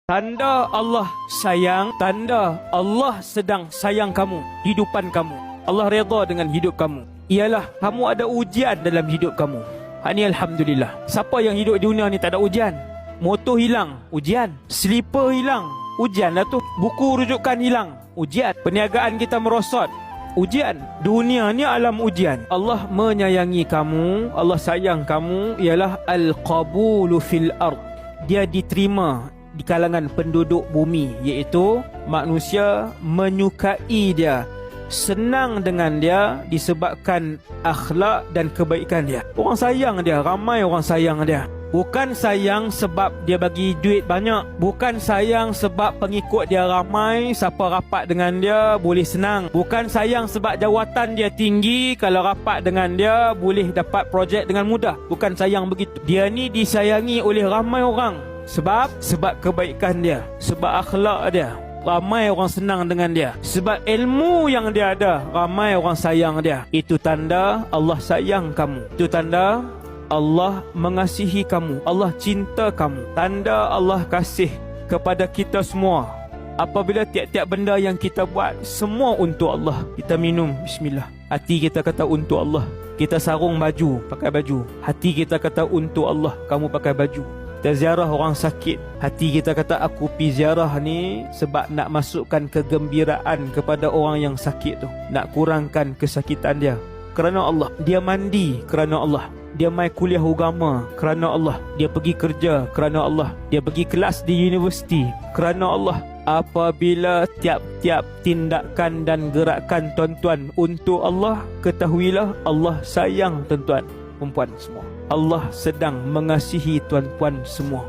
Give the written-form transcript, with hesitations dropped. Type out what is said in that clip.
Tanda Allah sayang, tanda Allah sedang sayang kamu, hidupan kamu. Allah redha dengan hidup kamu. Ialah kamu ada ujian dalam hidup kamu. Ini Alhamdulillah. Siapa yang hidup di dunia ni tak ada ujian? Motor hilang, ujian. Slipper hilang, ujian lah tu. Buku rujukan hilang, ujian. Perniagaan kita merosot, ujian. Dunia ni alam ujian. Allah menyayangi kamu, Allah sayang kamu. Ialah al-qabulu fil ard. Dia diterima di kalangan penduduk bumi, iaitu manusia menyukai dia, senang dengan dia disebabkan akhlak dan kebaikan dia. Orang sayang dia, ramai orang sayang dia. Bukan sayang sebab dia bagi duit banyak, bukan sayang sebab pengikut dia ramai, siapa rapat dengan dia boleh senang. Bukan sayang sebab jawatan dia tinggi, kalau rapat dengan dia boleh dapat projek dengan mudah. Bukan sayang begitu. Dia ni disayangi oleh ramai orang. Sebab kebaikan dia, sebab akhlak dia, ramai orang senang dengan dia. Sebab ilmu yang dia ada, ramai orang sayang dia. Itu tanda Allah sayang kamu. Itu tanda Allah mengasihi kamu, Allah cinta kamu. Tanda Allah kasih kepada kita semua. Apabila tiap-tiap benda yang kita buat, semua untuk Allah. Kita minum, bismillah, hati kita kata untuk Allah. Kita sarung baju, pakai baju, hati kita kata untuk Allah, kamu pakai baju. Kita ziarah orang sakit, hati kita kata aku pergi ziarah ni sebab nak masukkan kegembiraan kepada orang yang sakit tu, nak kurangkan kesakitan dia. Kerana Allah. Dia mandi kerana Allah. Dia mai kuliah agama kerana Allah. Dia pergi kerja kerana Allah. Dia pergi kelas di universiti kerana Allah. Apabila tiap-tiap tindakan dan gerakan tuan-tuan untuk Allah, ketahuilah Allah sayang tuan-tuan, perempuan semua. Allah sedang mengasihi tuan-puan semua.